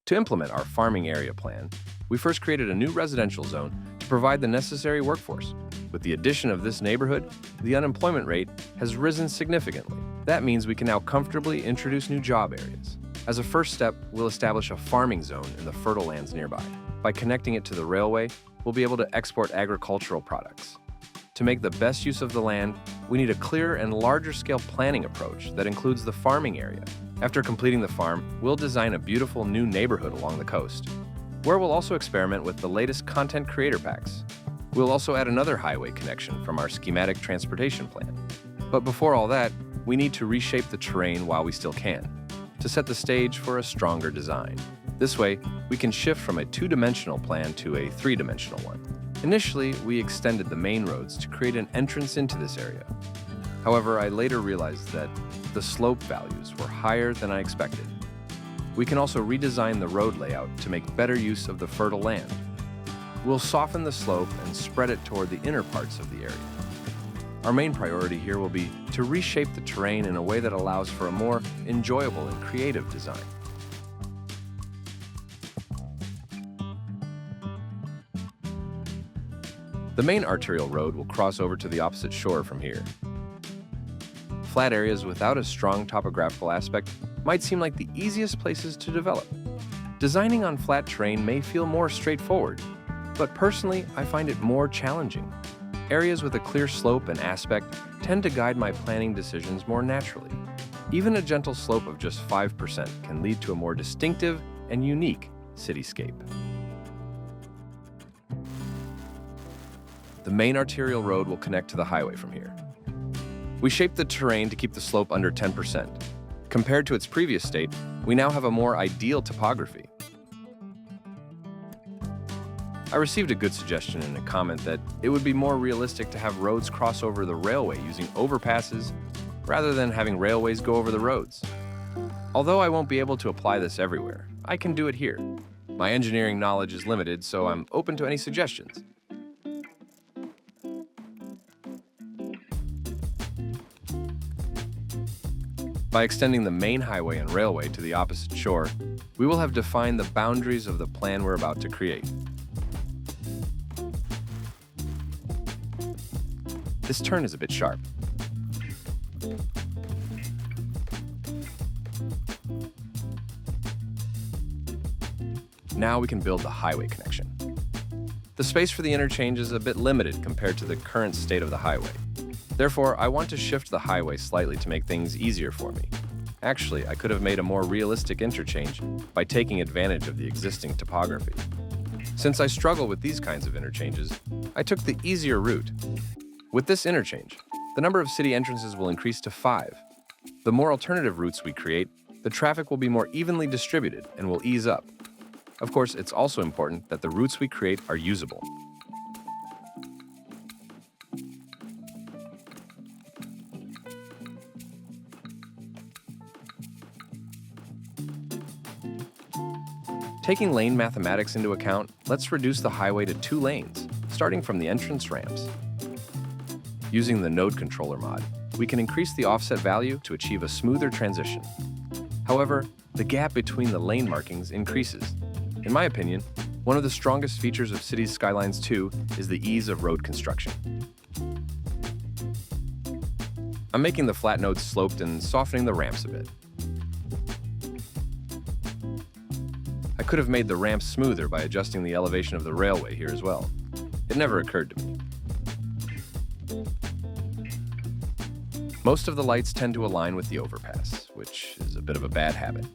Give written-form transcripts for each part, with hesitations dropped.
To implement our farming area plan, we first created a new residential zone to provide the necessary workforce. With the addition of this neighborhood, the unemployment rate has risen significantly. That means we can now comfortably introduce new job areas. As a first step, we'll establish a farming zone in the fertile lands nearby. By connecting it to the railway, we'll be able to export agricultural products. To make the best use of the land, we need a clearer and larger-scale planning approach that includes the farming area. After completing the farm, we'll design a beautiful new neighborhood along the coast, where we'll also experiment with the latest content creator packs. We'll also add another highway connection from our schematic transportation plan. But before all that, we need to reshape the terrain while we still can, to set the stage for a stronger design. This way, we can shift from a two-dimensional plan to a three-dimensional one. Initially, we extended the main roads to create an entrance into this area. However, I later realized that the slope values were higher than I expected. We can also redesign the road layout to make better use of the fertile land. We'll soften the slope and spread it toward the inner parts of the area. Our main priority here will be to reshape the terrain in a way that allows for a more enjoyable and creative design. The main arterial road will cross over to the opposite shore from here. Flat areas without a strong topographical aspect might seem like the easiest places to develop. Designing on flat terrain may feel more straightforward, but personally, I find it more challenging. Areas with a clear slope and aspect tend to guide my planning decisions more naturally. Even a gentle slope of just 5% can lead to a more distinctive and unique cityscape. The main arterial road will connect to the highway from here. We shaped the terrain to keep the slope under 10%. Compared to its previous state, we now have a more ideal topography. I received a good suggestion in a comment that it would be more realistic to have roads cross over the railway using overpasses rather than having railways go over the roads. Although I won't be able to apply this everywhere, I can do it here. My engineering knowledge is limited, so I'm open to any suggestions. By extending the main highway and railway to the opposite shore, we will have defined the boundaries of the plan we're about to create. This turn is a bit sharp. Now we can build the highway connection. The space for the interchange is a bit limited compared to the current state of the highway. Therefore, I want to shift the highway slightly to make things easier for me. Actually, I could have made a more realistic interchange by taking advantage of the existing topography. Since I struggle with these kinds of interchanges, I took the easier route. With this interchange, the number of city entrances will increase to 5. The more alternative routes we create, the traffic will be more evenly distributed and will ease up. Of course, it's also important that the routes we create are usable. Taking lane mathematics into account, let's reduce the highway to 2 lanes, starting from the entrance ramps. Using the node controller mod, we can increase the offset value to achieve a smoother transition. However, the gap between the lane markings increases. In my opinion, one of the strongest features of Cities Skylines 2 is the ease of road construction. I'm making the flat nodes sloped and softening the ramps a bit. I could have made the ramps smoother by adjusting the elevation of the railway here as well. It never occurred to me. Most of the lights tend to align with the overpass, which is a bit of a bad habit.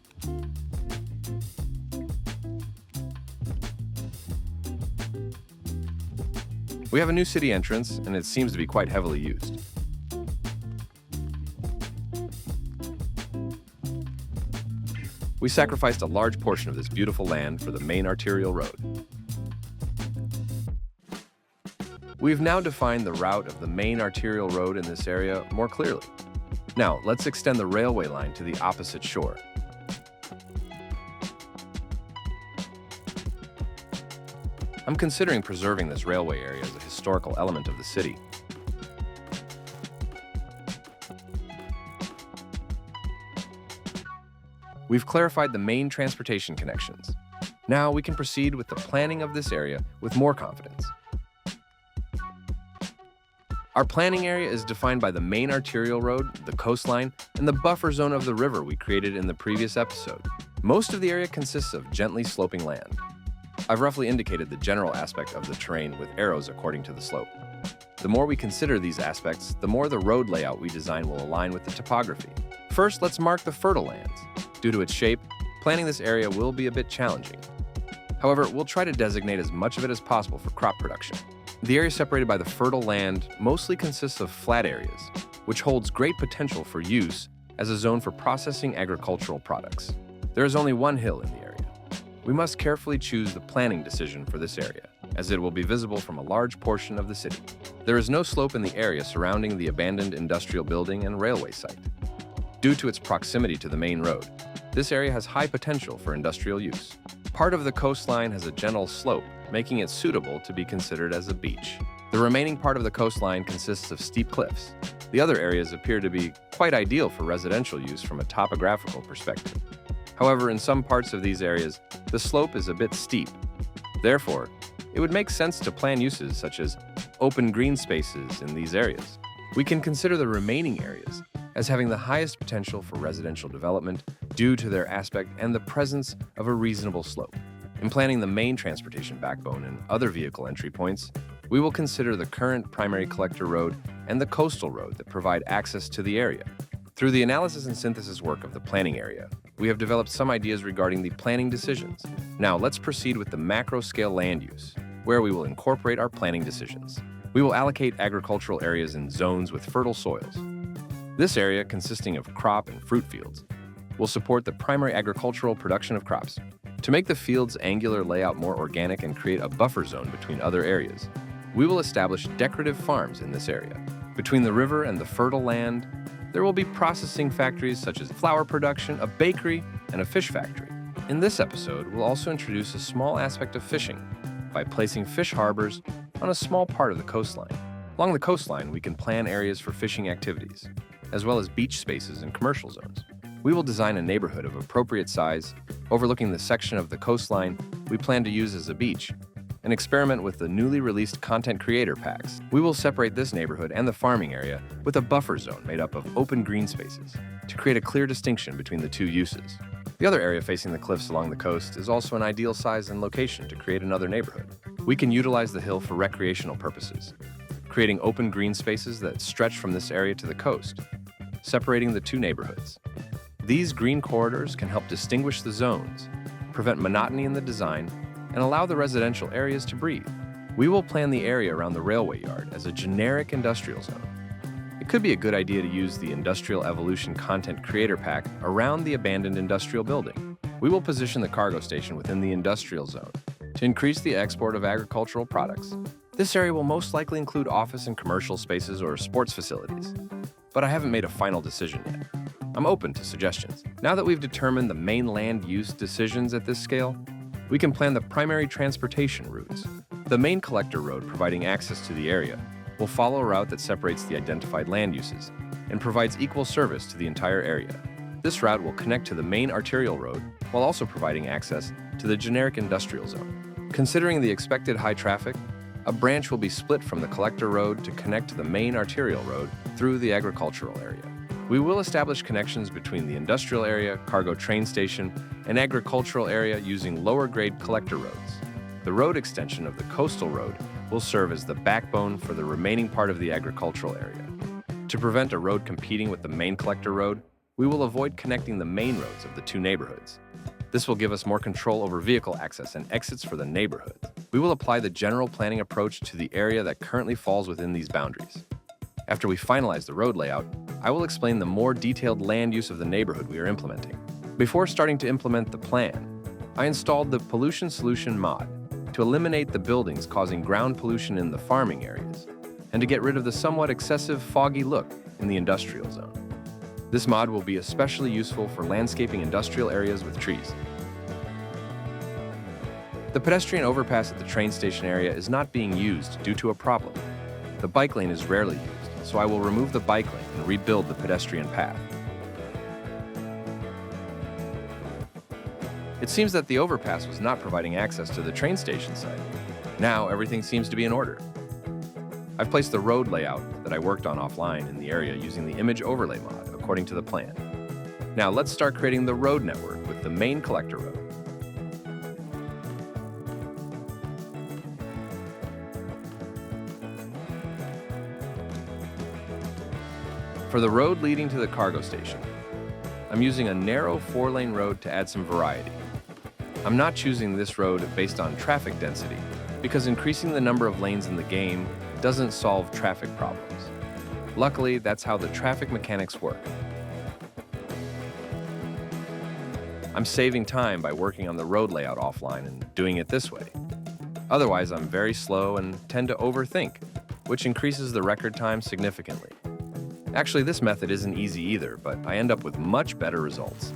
We have a new city entrance, and it seems to be quite heavily used. We sacrificed a large portion of this beautiful land for the main arterial road. We've now defined the route of the main arterial road in this area more clearly. Now, let's extend the railway line to the opposite shore. I'm considering preserving this railway area as a historical element of the city. We've clarified the main transportation connections. Now we can proceed with the planning of this area with more confidence. Our planning area is defined by the main arterial road, the coastline, and the buffer zone of the river we created in the previous episode. Most of the area consists of gently sloping land. I've roughly indicated the general aspect of the terrain with arrows according to the slope. The more we consider these aspects, the more the road layout we design will align with the topography. First, let's mark the fertile lands. Due to its shape, planning this area will be a bit challenging. However, we'll try to designate as much of it as possible for crop production. The area separated by the fertile land mostly consists of flat areas, which holds great potential for use as a zone for processing agricultural products. There is only one hill in the area. We must carefully choose the planning decision for this area, as it will be visible from a large portion of the city. There is no slope in the area surrounding the abandoned industrial building and railway site. Due to its proximity to the main road, this area has high potential for industrial use. Part of the coastline has a gentle slope, making it suitable to be considered as a beach. The remaining part of the coastline consists of steep cliffs. The other areas appear to be quite ideal for residential use from a topographical perspective. However, in some parts of these areas, the slope is a bit steep. Therefore, it would make sense to plan uses such as open green spaces in these areas. We can consider the remaining areas as having the highest potential for residential development due to their aspect and the presence of a reasonable slope. In planning the main transportation backbone and other vehicle entry points, we will consider the current primary collector road and the coastal road that provide access to the area. Through the analysis and synthesis work of the planning area, we have developed some ideas regarding the planning decisions. Now let's proceed with the macro-scale land use, where we will incorporate our planning decisions. We will allocate agricultural areas in zones with fertile soils. This area, consisting of crop and fruit fields, will support the primary agricultural production of crops. To make the field's angular layout more organic and create a buffer zone between other areas, we will establish decorative farms in this area. Between the river and the fertile land, there will be processing factories such as flour production, a bakery, and a fish factory. In this episode, we'll also introduce a small aspect of fishing by placing fish harbors on a small part of the coastline. Along the coastline, we can plan areas for fishing activities, as well as beach spaces and commercial zones. We will design a neighborhood of appropriate size, overlooking the section of the coastline we plan to use as a beach, and experiment with the newly released content creator packs. We will separate this neighborhood and the farming area with a buffer zone made up of open green spaces to create a clear distinction between the two uses. The other area facing the cliffs along the coast is also an ideal size and location to create another neighborhood. We can utilize the hill for recreational purposes, creating open green spaces that stretch from this area to the coast, separating the two neighborhoods. These green corridors can help distinguish the zones, prevent monotony in the design, and allow the residential areas to breathe. We will plan the area around the railway yard as a generic industrial zone. It could be a good idea to use the Industrial Evolution Content Creator Pack around the abandoned industrial building. We will position the cargo station within the industrial zone to increase the export of agricultural products. This area will most likely include office and commercial spaces or sports facilities, but I haven't made a final decision yet. I'm open to suggestions. Now that we've determined the main land use decisions at this scale, we can plan the primary transportation routes. The main collector road providing access to the area will follow a route that separates the identified land uses and provides equal service to the entire area. This route will connect to the main arterial road while also providing access to the generic industrial zone. Considering the expected high traffic, a branch will be split from the collector road to connect to the main arterial road through the agricultural area. We will establish connections between the industrial area, cargo train station, and agricultural area using lower-grade collector roads. The road extension of the coastal road will serve as the backbone for the remaining part of the agricultural area. To prevent a road competing with the main collector road, we will avoid connecting the main roads of the two neighborhoods. This will give us more control over vehicle access and exits for the neighborhoods. We will apply the general planning approach to the area that currently falls within these boundaries. After we finalize the road layout, I will explain the more detailed land use of the neighborhood we are implementing. Before starting to implement the plan, I installed the Pollution Solution mod to eliminate the buildings causing ground pollution in the farming areas and to get rid of the somewhat excessive foggy look in the industrial zone. This mod will be especially useful for landscaping industrial areas with trees. The pedestrian overpass at the train station area is not being used due to a problem. The bike lane is rarely used, so I will remove the bike lane and rebuild the pedestrian path. It seems that the overpass was not providing access to the train station site. Now everything seems to be in order. I've placed the road layout that I worked on offline in the area using the image overlay mod according to the plan. Now let's start creating the road network with the main collector road. For the road leading to the cargo station, I'm using a narrow 4-lane road to add some variety. I'm not choosing this road based on traffic density, because increasing the number of lanes in the game doesn't solve traffic problems. Luckily, that's how the traffic mechanics work. I'm saving time by working on the road layout offline and doing it this way. Otherwise, I'm very slow and tend to overthink, which increases the record time significantly. Actually, this method isn't easy either, but I end up with much better results.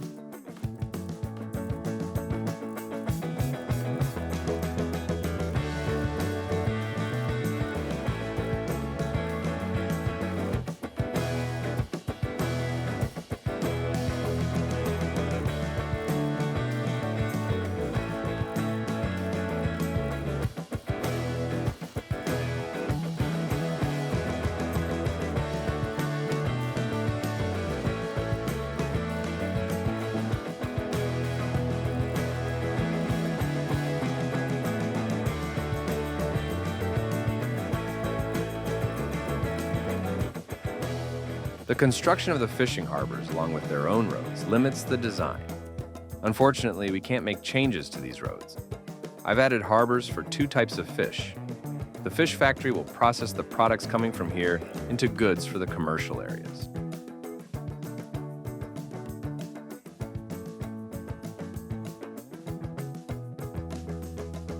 The construction of the fishing harbors, along with their own roads, limits the design. Unfortunately, we can't make changes to these roads. I've added harbors for 2 types of fish. The fish factory will process the products coming from here into goods for the commercial areas.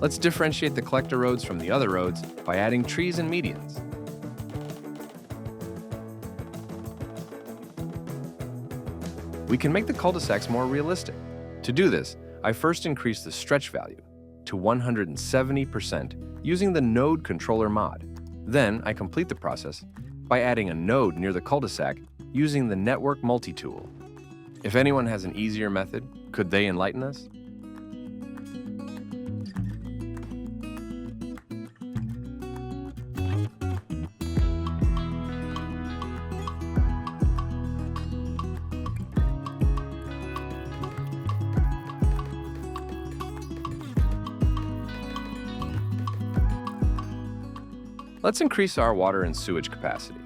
Let's differentiate the collector roads from the other roads by adding trees and medians. We can make the cul-de-sacs more realistic. To do this, I first increase the stretch value to 170% using the node controller mod. Then I complete the process by adding a node near the cul-de-sac using the network multi-tool. If anyone has an easier method, could they enlighten us? Let's increase our water and sewage capacity.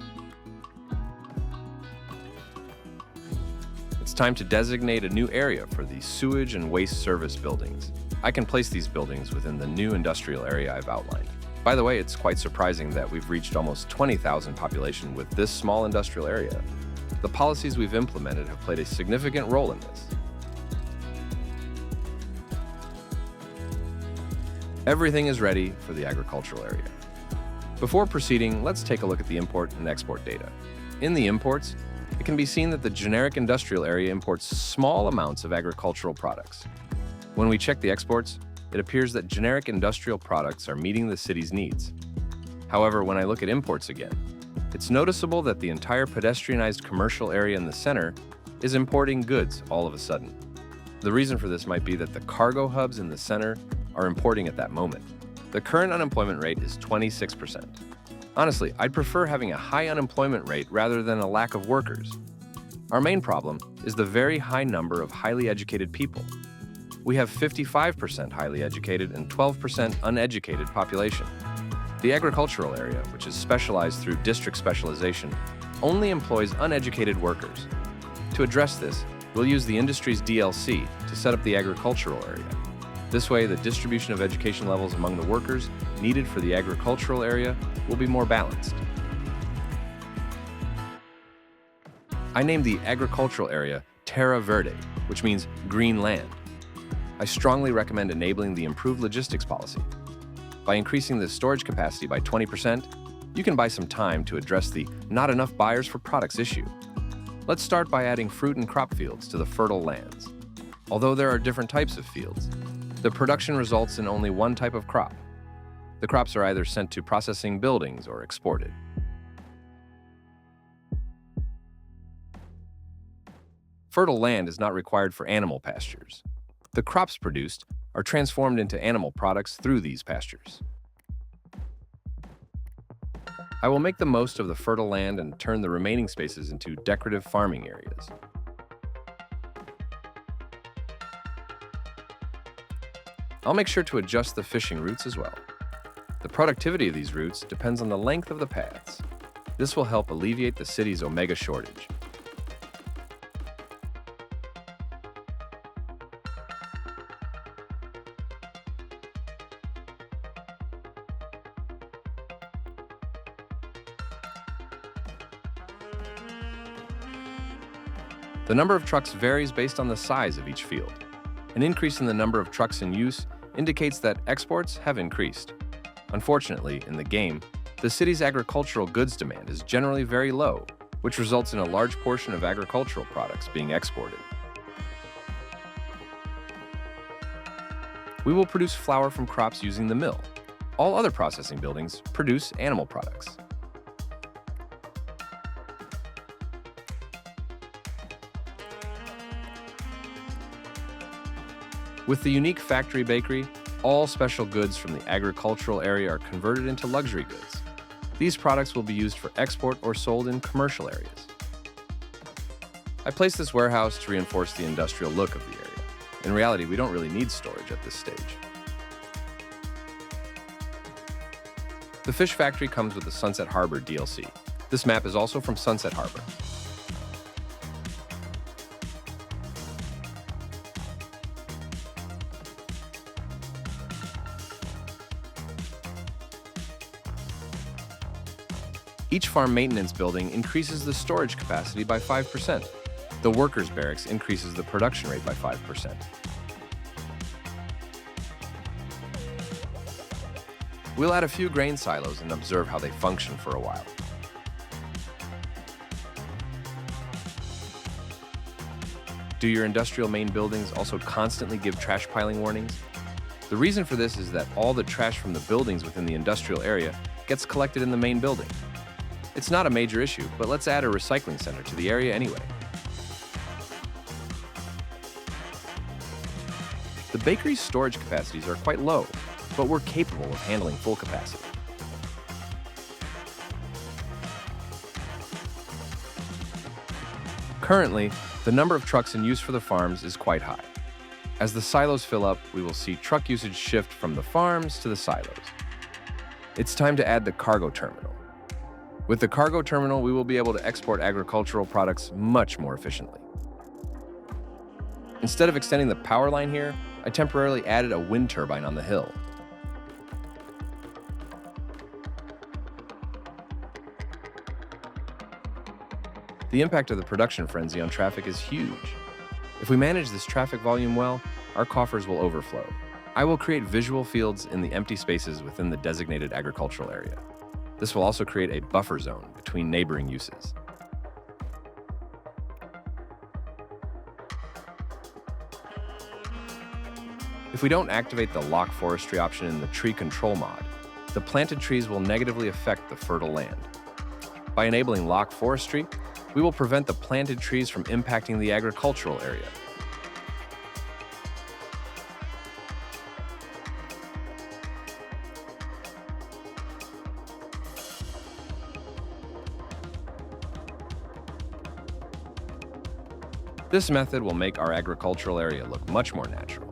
It's time to designate a new area for the sewage and waste service buildings. I can place these buildings within the new industrial area I've outlined. By the way, it's quite surprising that we've reached almost 20,000 population with this small industrial area. The policies we've implemented have played a significant role in this. Everything is ready for the agricultural area. Before proceeding, let's take a look at the import and export data. In the imports, it can be seen that the generic industrial area imports small amounts of agricultural products. When we check the exports, it appears that generic industrial products are meeting the city's needs. However, when I look at imports again, it's noticeable that the entire pedestrianized commercial area in the center is importing goods all of a sudden. The reason for this might be that the cargo hubs in the center are importing at that moment. The current unemployment rate is 26%. Honestly, I'd prefer having a high unemployment rate rather than a lack of workers. Our main problem is the very high number of highly educated people. We have 55% highly educated and 12% uneducated population. The agricultural area, which is specialized through district specialization, only employs uneducated workers. To address this, we'll use the industry's DLC to set up the agricultural area. This way, the distribution of education levels among the workers needed for the agricultural area will be more balanced. I named the agricultural area Terra Verde, which means green land. I strongly recommend enabling the improved logistics policy. By increasing the storage capacity by 20%, you can buy some time to address the not enough buyers for products issue. Let's start by adding fruit and crop fields to the fertile lands. Although there are different types of fields, the production results in only one type of crop. The crops are either sent to processing buildings or exported. Fertile land is not required for animal pastures. The crops produced are transformed into animal products through these pastures. I will make the most of the fertile land and turn the remaining spaces into decorative farming areas. I'll make sure to adjust the fishing routes as well. The productivity of these routes depends on the length of the paths. This will help alleviate the city's omega shortage. The number of trucks varies based on the size of each field. An increase in the number of trucks in use indicates that exports have increased. Unfortunately, in the game, the city's agricultural goods demand is generally very low, which results in a large portion of agricultural products being exported. We will produce flour from crops using the mill. All other processing buildings produce animal products. With the unique factory bakery, all special goods from the agricultural area are converted into luxury goods. These products will be used for export or sold in commercial areas. I placed this warehouse to reinforce the industrial look of the area. In reality, we don't really need storage at this stage. The fish factory comes with the Sunset Harbor DLC. This map is also from Sunset Harbor. Each farm maintenance building increases the storage capacity by 5%. The workers' barracks increases the production rate by 5%. We'll add a few grain silos and observe how they function for a while. Do your industrial main buildings also constantly give trash piling warnings? The reason for this is that all the trash from the buildings within the industrial area gets collected in the main building. It's not a major issue, but let's add a recycling center to the area anyway. The bakery's storage capacities are quite low, but we're capable of handling full capacity. Currently, the number of trucks in use for the farms is quite high. As the silos fill up, we will see truck usage shift from the farms to the silos. It's time to add the cargo terminal. With the cargo terminal, we will be able to export agricultural products much more efficiently. Instead of extending the power line here, I temporarily added a wind turbine on the hill. The impact of the production frenzy on traffic is huge. If we manage this traffic volume well, our coffers will overflow. I will create visual fields in the empty spaces within the designated agricultural area. This will also create a buffer zone between neighboring uses. If we don't activate the lock forestry option in the tree control mod, the planted trees will negatively affect the fertile land. By enabling lock forestry, we will prevent the planted trees from impacting the agricultural area. This method will make our agricultural area look much more natural.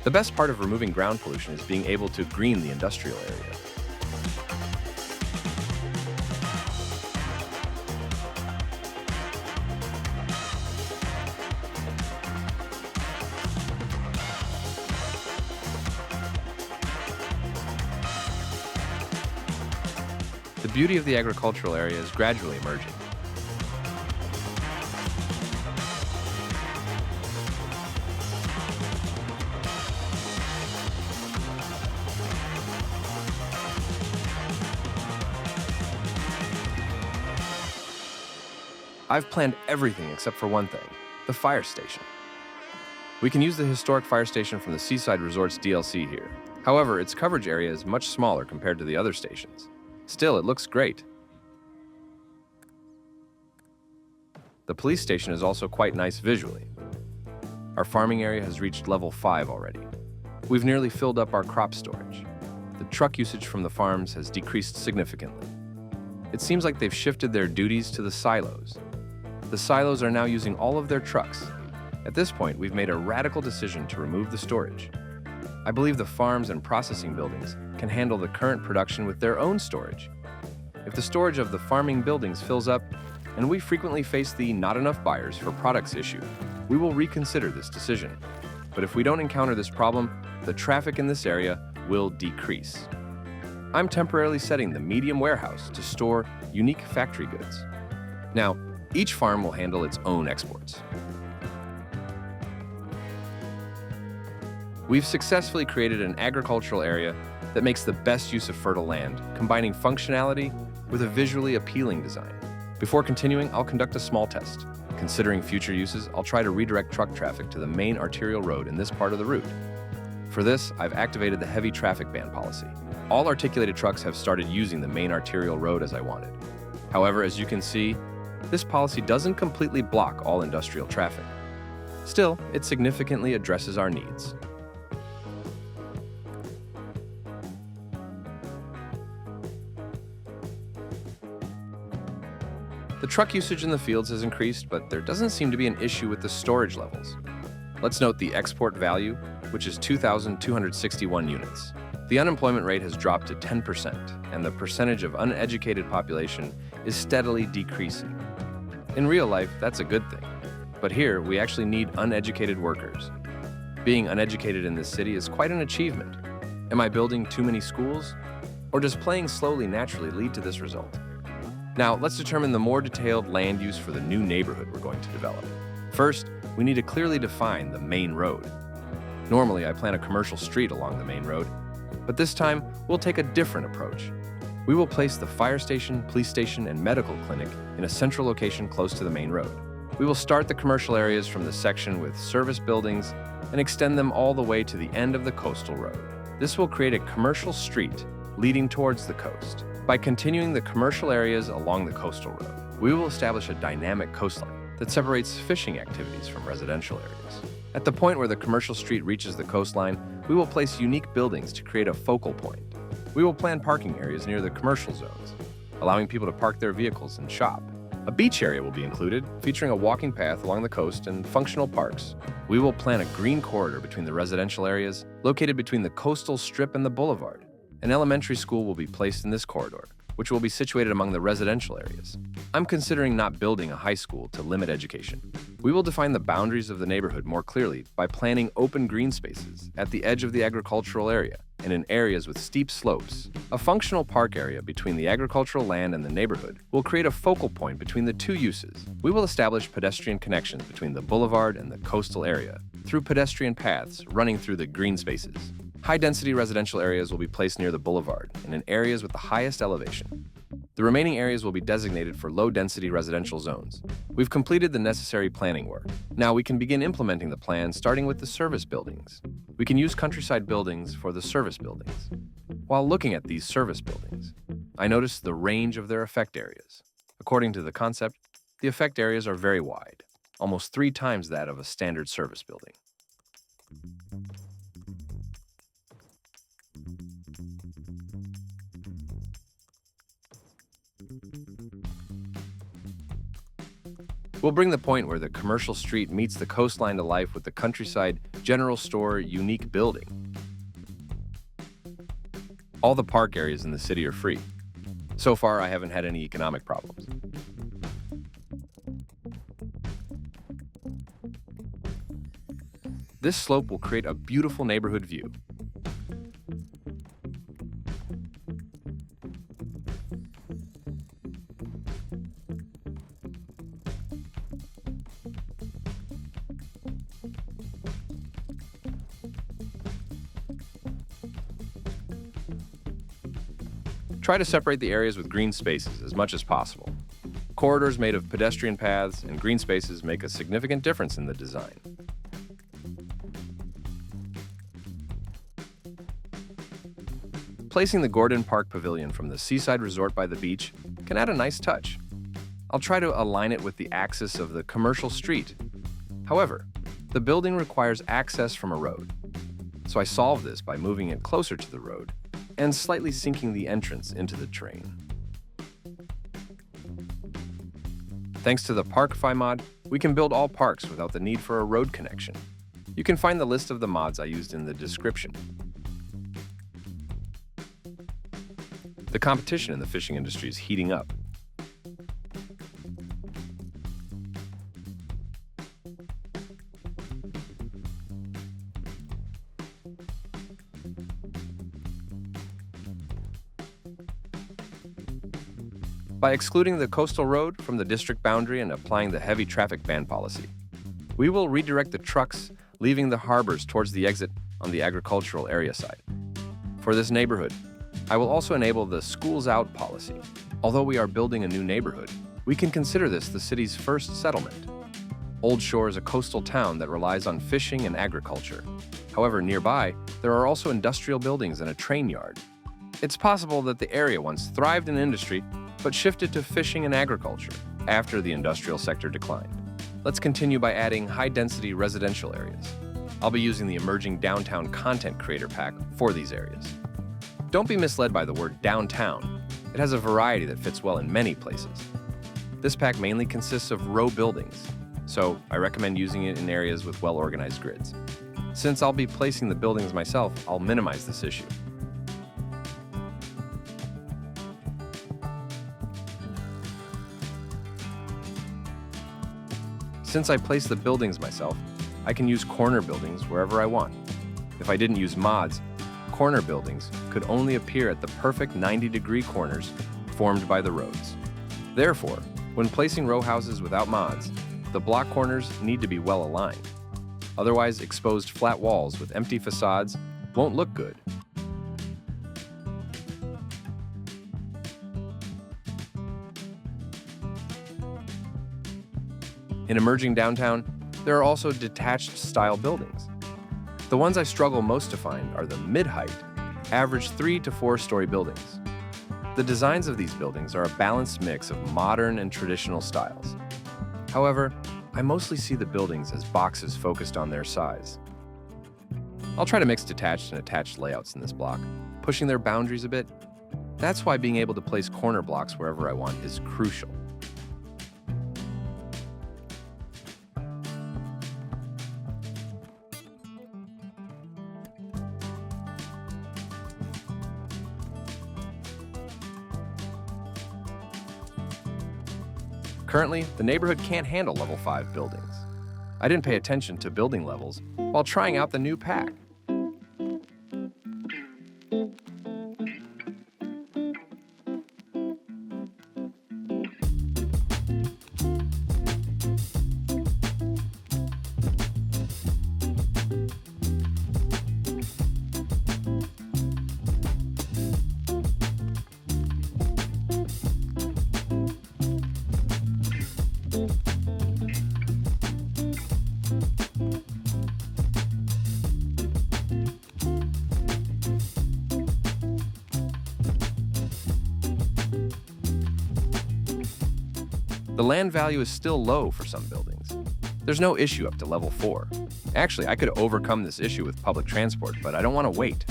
The best part of removing ground pollution is being able to green the industrial area. The beauty of the agricultural area is gradually emerging. I've planned everything except for one thing, the fire station. We can use the historic fire station from the Seaside Resorts DLC here. However, its coverage area is much smaller compared to the other stations. Still, it looks great. The police station is also quite nice visually. Our farming area has reached level 5 already. We've nearly filled up our crop storage. The truck usage from the farms has decreased significantly. It seems like they've shifted their duties to the silos. The silos are now using all of their trucks. At this point, we've made a radical decision to remove the storage. I believe the farms and processing buildings can handle the current production with their own storage. If the storage of the farming buildings fills up, and we frequently face the not enough buyers for products issue, we will reconsider this decision. But if we don't encounter this problem, the traffic in this area will decrease. I'm temporarily setting the medium warehouse to store unique factory goods. Now, each farm will handle its own exports. We've successfully created an agricultural area that makes the best use of fertile land, combining functionality with a visually appealing design. Before continuing, I'll conduct a small test. Considering future uses, I'll try to redirect truck traffic to the main arterial road in this part of the route. For this, I've activated the heavy traffic ban policy. All articulated trucks have started using the main arterial road as I wanted. However, as you can see, this policy doesn't completely block all industrial traffic. Still, it significantly addresses our needs. The truck usage in the fields has increased, but there doesn't seem to be an issue with the storage levels. Let's note the export value, which is 2,261 units. The unemployment rate has dropped to 10%, and the percentage of uneducated population is steadily decreasing. In real life, that's a good thing. But here, we actually need uneducated workers. Being uneducated in this city is quite an achievement. Am I building too many schools? Or does playing slowly naturally lead to this result? Now, let's determine the more detailed land use for the new neighborhood we're going to develop. First, we need to clearly define the main road. Normally, I plan a commercial street along the main road, but this time, we'll take a different approach. We will place the fire station, police station, and medical clinic in a central location close to the main road. We will start the commercial areas from the section with service buildings and extend them all the way to the end of the coastal road. This will create a commercial street leading towards the coast. By continuing the commercial areas along the coastal road, we will establish a dynamic coastline that separates fishing activities from residential areas. At the point where the commercial street reaches the coastline, we will place unique buildings to create a focal point. We will plan parking areas near the commercial zones, allowing people to park their vehicles and shop. A beach area will be included, featuring a walking path along the coast and functional parks. We will plan a green corridor between the residential areas, located between the coastal strip and the boulevard. An elementary school will be placed in this corridor, which will be situated among the residential areas. I'm considering not building a high school to limit education. We will define the boundaries of the neighborhood more clearly by planning open green spaces at the edge of the agricultural area and in areas with steep slopes. A functional park area between the agricultural land and the neighborhood will create a focal point between the two uses. We will establish pedestrian connections between the boulevard and the coastal area through pedestrian paths running through the green spaces. High-density residential areas will be placed near the boulevard and in areas with the highest elevation. The remaining areas will be designated for low-density residential zones. We've completed the necessary planning work. Now we can begin implementing the plan, starting with the service buildings. We can use countryside buildings for the service buildings. While looking at these service buildings, I noticed the range of their effect areas. According to the concept, the effect areas are very wide, almost 3 times that of a standard service building. We'll bring the point where the commercial street meets the coastline to life with the countryside general store unique building. All the park areas in the city are free. So far, I haven't had any economic problems. This slope will create a beautiful neighborhood view. Try to separate the areas with green spaces as much as possible. Corridors made of pedestrian paths and green spaces make a significant difference in the design. Placing the Gordon Park Pavilion from the seaside resort by the beach can add a nice touch. I'll try to align it with the axis of the commercial street. However, the building requires access from a road, so I solve this by moving it closer to the road and slightly sinking the entrance into the terrain. Thanks to the Parkify mod, we can build all parks without the need for a road connection. You can find the list of the mods I used in the description. The competition in the fishing industry is heating up. By excluding the coastal road from the district boundary and applying the heavy traffic ban policy, we will redirect the trucks leaving the harbors towards the exit on the agricultural area side. For this neighborhood, I will also enable the schools out policy. Although we are building a new neighborhood, we can consider this the city's first settlement. Old Shore is a coastal town that relies on fishing and agriculture. However, nearby, there are also industrial buildings and a train yard. It's possible that the area once thrived in industry, but shifted to fishing and agriculture after the industrial sector declined. Let's continue by adding high-density residential areas. I'll be using the emerging downtown content creator pack for these areas. Don't be misled by the word downtown. It has a variety that fits well in many places. This pack mainly consists of row buildings, so I recommend using it in areas with well-organized grids. Since I'll be placing the buildings myself, I'll minimize this issue. Since I place the buildings myself, I can use corner buildings wherever I want. If I didn't use mods, corner buildings could only appear at the perfect 90-degree corners formed by the roads. Therefore, when placing row houses without mods, the block corners need to be well aligned. Otherwise, exposed flat walls with empty facades won't look good. In emerging downtown, there are also detached style buildings. The ones I struggle most to find are the mid-height, average 3 to 4 story buildings. The designs of these buildings are a balanced mix of modern and traditional styles. However, I mostly see the buildings as boxes focused on their size. I'll try to mix detached and attached layouts in this block, pushing their boundaries a bit. That's why being able to place corner blocks wherever I want is crucial. Currently, the neighborhood can't handle level 5 buildings. I didn't pay attention to building levels while trying out the new pack. The land value is still low for some buildings. There's no issue up to level 4. Actually, I could overcome this issue with public transport, but I don't want to wait.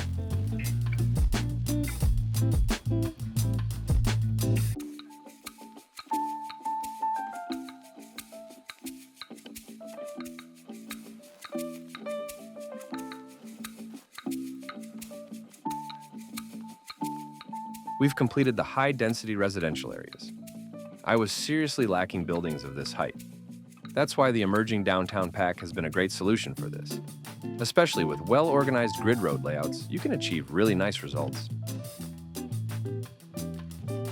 We've completed the high-density residential areas. I was seriously lacking buildings of this height. That's why the emerging downtown pack has been a great solution for this. Especially with well-organized grid road layouts, you can achieve really nice results.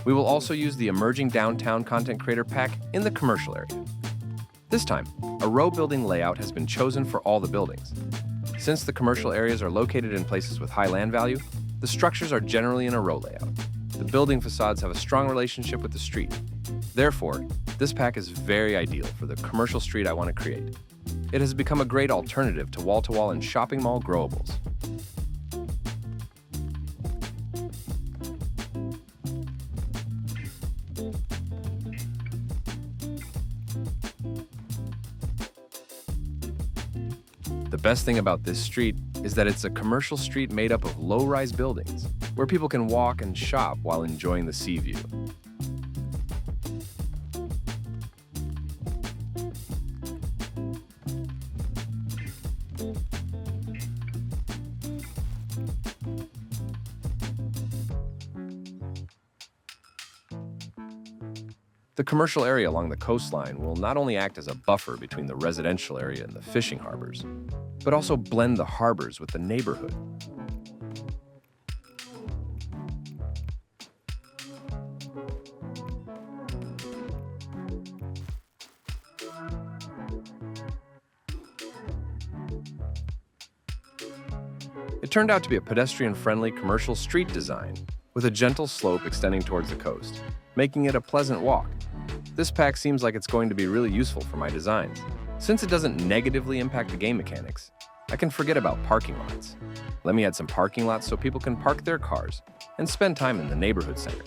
We will also use the emerging downtown content creator pack in the commercial area. This time, a row building layout has been chosen for all the buildings. Since the commercial areas are located in places with high land value, the structures are generally in a row layout. The building facades have a strong relationship with the street. Therefore, This pack is very ideal for the commercial street I want to create. It has become a great alternative to wall-to-wall and shopping mall growables. The best thing about this street is that it's a commercial street made up of low-rise buildings, where people can walk and shop while enjoying the sea view. The commercial area along the coastline will not only act as a buffer between the residential area and the fishing harbors, but also blend the harbors with the neighborhood. It turned out to be a pedestrian-friendly commercial street design with a gentle slope extending towards the coast, making it a pleasant walk. This pack seems like it's going to be really useful for my designs. Since it doesn't negatively impact the game mechanics, I can forget about parking lots. Let me add some parking lots so people can park their cars and spend time in the neighborhood center.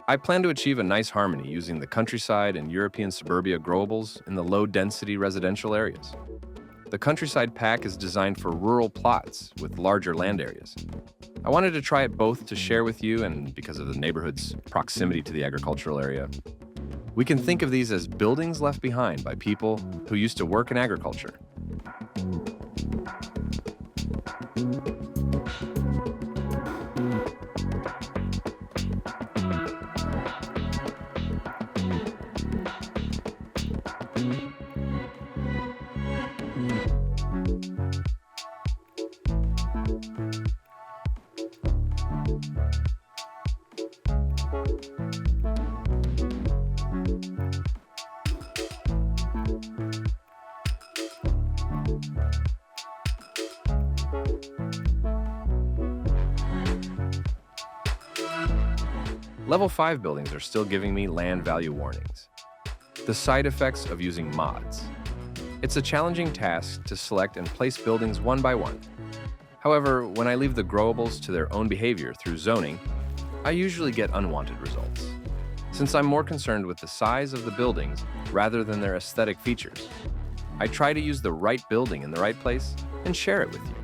I plan to achieve a nice harmony using the countryside and European suburbia growables in the low-density residential areas. The countryside pack is designed for rural plots with larger land areas. I wanted to try it both to share with you and because of the neighborhood's proximity to the agricultural area. We can think of these as buildings left behind by people who used to work in agriculture. Level 5 buildings are still giving me land value warnings. The side effects of using mods. It's a challenging task to select and place buildings one by one. However, when I leave the growables to their own behavior through zoning, I usually get unwanted results. Since I'm more concerned with the size of the buildings rather than their aesthetic features, I try to use the right building in the right place and share it with you.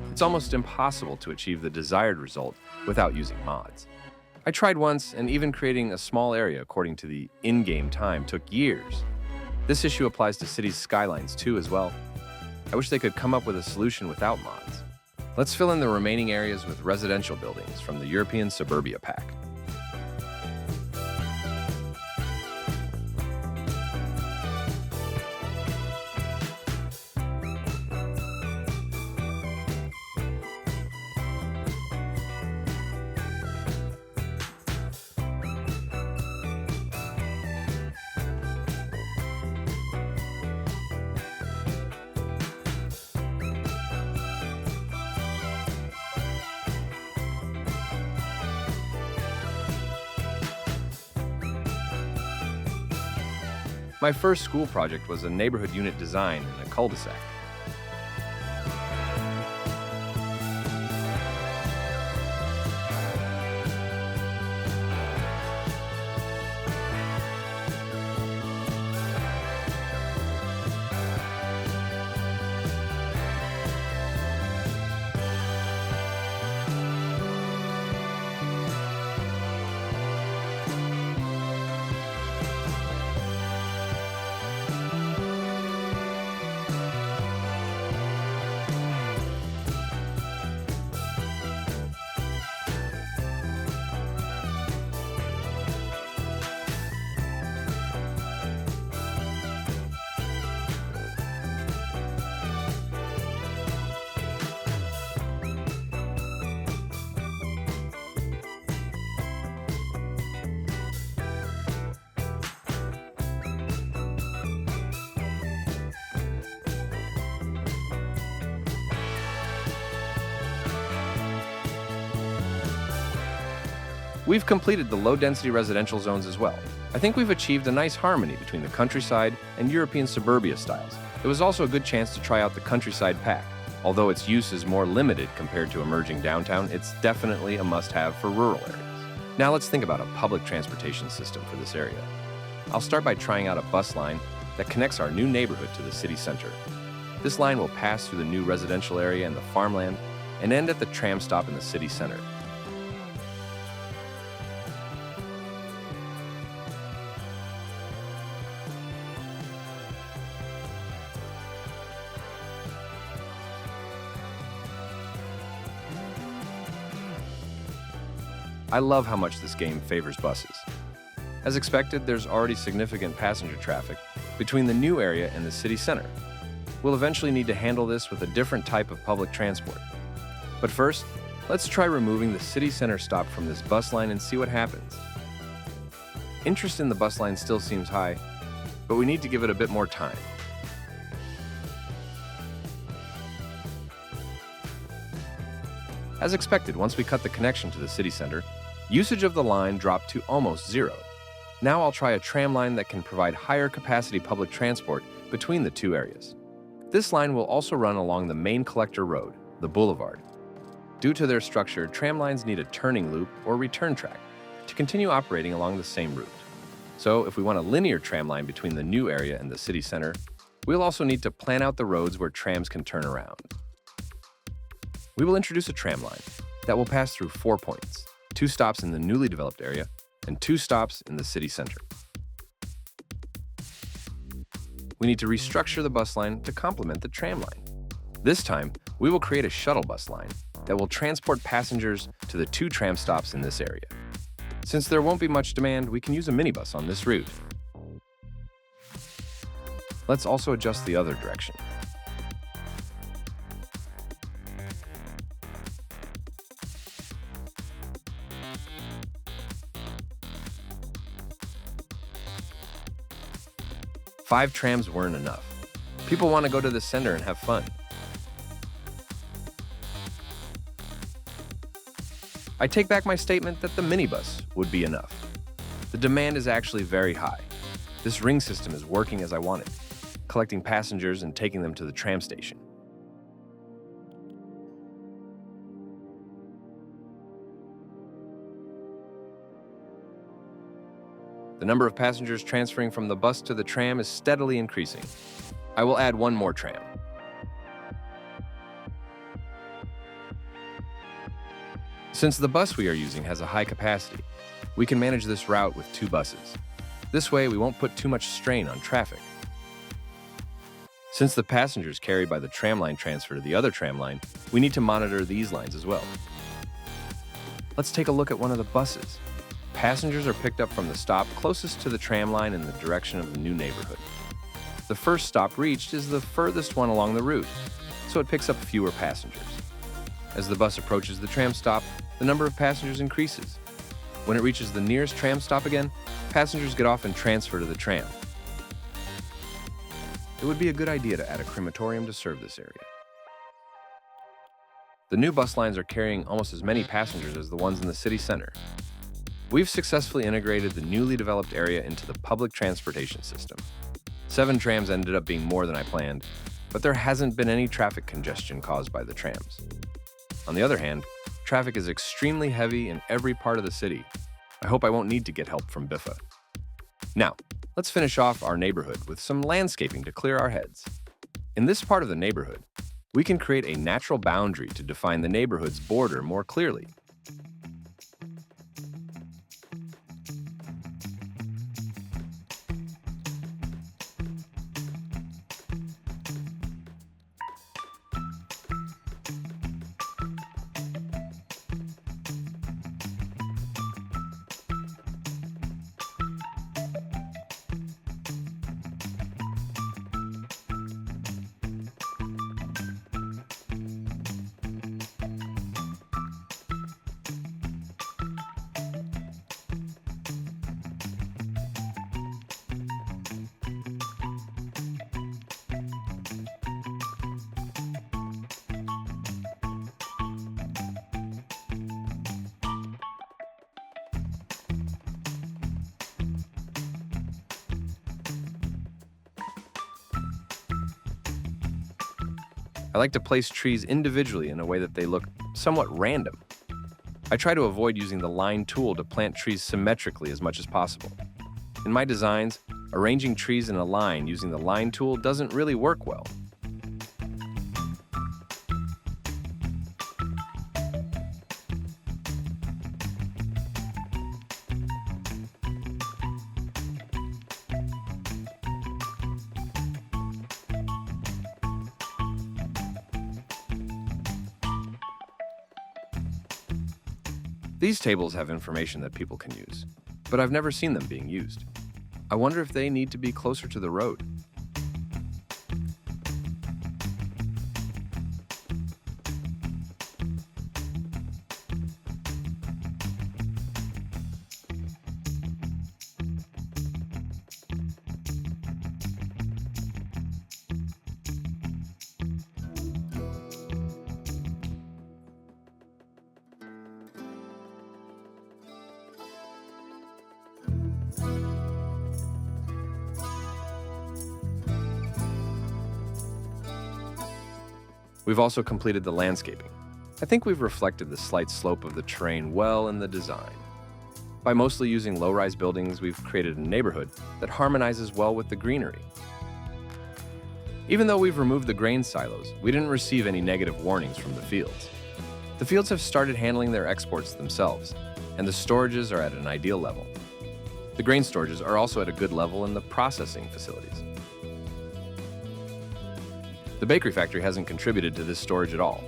It's almost impossible to achieve the desired result without using mods. I tried once, and even creating a small area according to the in-game time took years. This issue applies to Cities Skylines too as well. I wish they could come up with a solution without mods. Let's fill in the remaining areas with residential buildings from the European Suburbia pack. My first school project was a neighborhood unit design in a cul-de-sac. We've completed the low-density residential zones as well. I think we've achieved a nice harmony between the countryside and European suburbia styles. It was also a good chance to try out the countryside pack. Although its use is more limited compared to emerging downtown, it's definitely a must-have for rural areas. Now let's think about a public transportation system for this area. I'll start by trying out a bus line that connects our new neighborhood to the city center. This line will pass through the new residential area and the farmland and end at the tram stop in the city center. I love how much this game favors buses. As expected, there's already significant passenger traffic between the new area and the city center. We'll eventually need to handle this with a different type of public transport. But first, let's try removing the city center stop from this bus line and see what happens. Interest in the bus line still seems high, but we need to give it a bit more time. As expected, once we cut the connection to the city center, usage of the line dropped to almost zero. Now I'll try a tram line that can provide higher capacity public transport between the two areas. This line will also run along the main collector road, the boulevard. Due to their structure, tram lines need a turning loop or return track to continue operating along the same route. So if we want a linear tram line between the new area and the city center, we'll also need to plan out the roads where trams can turn around. We will introduce a tram line that will pass through 4 points, 2 stops in the newly developed area and 2 stops in the city center. We need to restructure the bus line to complement the tram line. This time, we will create a shuttle bus line that will transport passengers to the 2 tram stops in this area. Since there won't be much demand, we can use a minibus on this route. Let's also adjust the other direction. Five trams weren't enough. People want to go to the center and have fun. I take back my statement that the minibus would be enough. The demand is actually very high. This ring system is working as I wanted, collecting passengers and taking them to the tram station. The number of passengers transferring from the bus to the tram is steadily increasing. I will add 1 more tram. Since the bus we are using has a high capacity, we can manage this route with 2 buses. This way, we won't put too much strain on traffic. Since the passengers carried by the tram line transfer to the other tram line, we need to monitor these lines as well. Let's take a look at one of the buses. Passengers are picked up from the stop closest to the tram line in the direction of the new neighborhood. The first stop reached is the furthest one along the route, so it picks up fewer passengers. As the bus approaches the tram stop, the number of passengers increases. When it reaches the nearest tram stop again, passengers get off and transfer to the tram. It would be a good idea to add a crematorium to serve this area. The new bus lines are carrying almost as many passengers as the ones in the city center. We've successfully integrated the newly developed area into the public transportation system. 7 trams ended up being more than I planned, but there hasn't been any traffic congestion caused by the trams. On the other hand, traffic is extremely heavy in every part of the city. I hope I won't need to get help from BIFA. Now, let's finish off our neighborhood with some landscaping to clear our heads. In this part of the neighborhood, we can create a natural boundary to define the neighborhood's border more clearly. I like to place trees individually in a way that they look somewhat random. I try to avoid using the line tool to plant trees symmetrically as much as possible. In my designs, arranging trees in a line using the line tool doesn't really work well. These tables have information that people can use, but I've never seen them being used. I wonder if they need to be closer to the road. We've also completed the landscaping. I think we've reflected the slight slope of the terrain well in the design. By mostly using low-rise buildings, we've created a neighborhood that harmonizes well with the greenery. Even though we've removed the grain silos, we didn't receive any negative warnings from the fields. The fields have started handling their exports themselves, and the storages are at an ideal level. The grain storages are also at a good level in the processing facilities. The bakery factory hasn't contributed to this storage at all,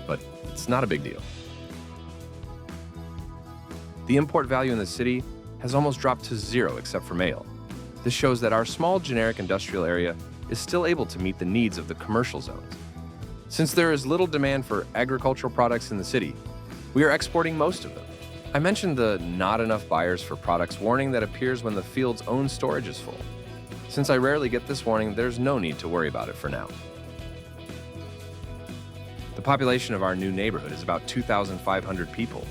but it's not a big deal. The import value in the city has almost dropped to zero except for mail. This shows that our small generic industrial area is still able to meet the needs of the commercial zones. Since there is little demand for agricultural products in the city, we are exporting most of them. I mentioned the not enough buyers for products warning that appears when the field's own storage is full. Since I rarely get this warning, there's no need to worry about it for now. The population of our new neighborhood is about 2,500 people.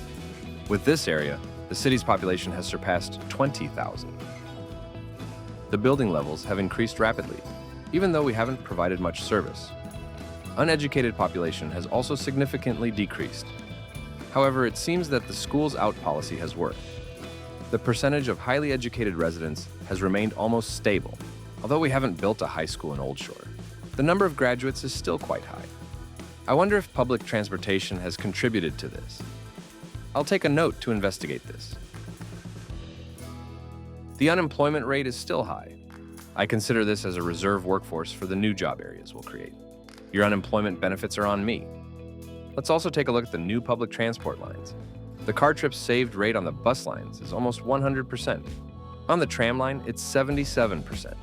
With this area, the city's population has surpassed 20,000. The building levels have increased rapidly, even though we haven't provided much service. Uneducated population has also significantly decreased. However, it seems that the schools out policy has worked. The percentage of highly educated residents has remained almost stable, although we haven't built a high school in Old Shore. The number of graduates is still quite high. I wonder if public transportation has contributed to this. I'll take a note to investigate this. The unemployment rate is still high. I consider this as a reserve workforce for the new job areas we'll create. Your unemployment benefits are on me. Let's also take a look at the new public transport lines. The car trips saved rate on the bus lines is almost 100%. On the tram line, it's 77%.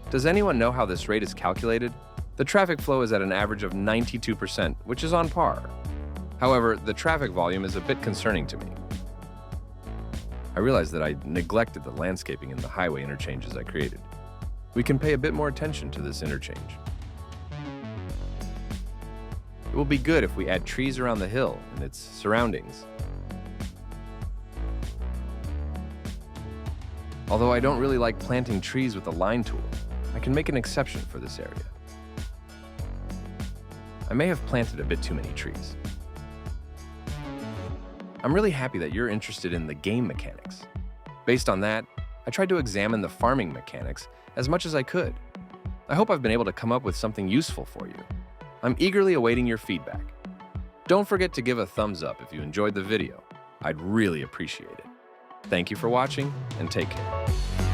Does anyone know how this rate is calculated? The traffic flow is at an average of 92%, which is on par. However, the traffic volume is a bit concerning to me. I realized that I neglected the landscaping in the highway interchanges I created. We can pay a bit more attention to this interchange. It will be good if we add trees around the hill and its surroundings. Although I don't really like planting trees with the line tool, I can make an exception for this area. I may have planted a bit too many trees. I'm really happy that you're interested in the game mechanics. Based on that, I tried to examine the farming mechanics as much as I could. I hope I've been able to come up with something useful for you. I'm eagerly awaiting your feedback. Don't forget to give a thumbs up if you enjoyed the video. I'd really appreciate it. Thank you for watching, and take care.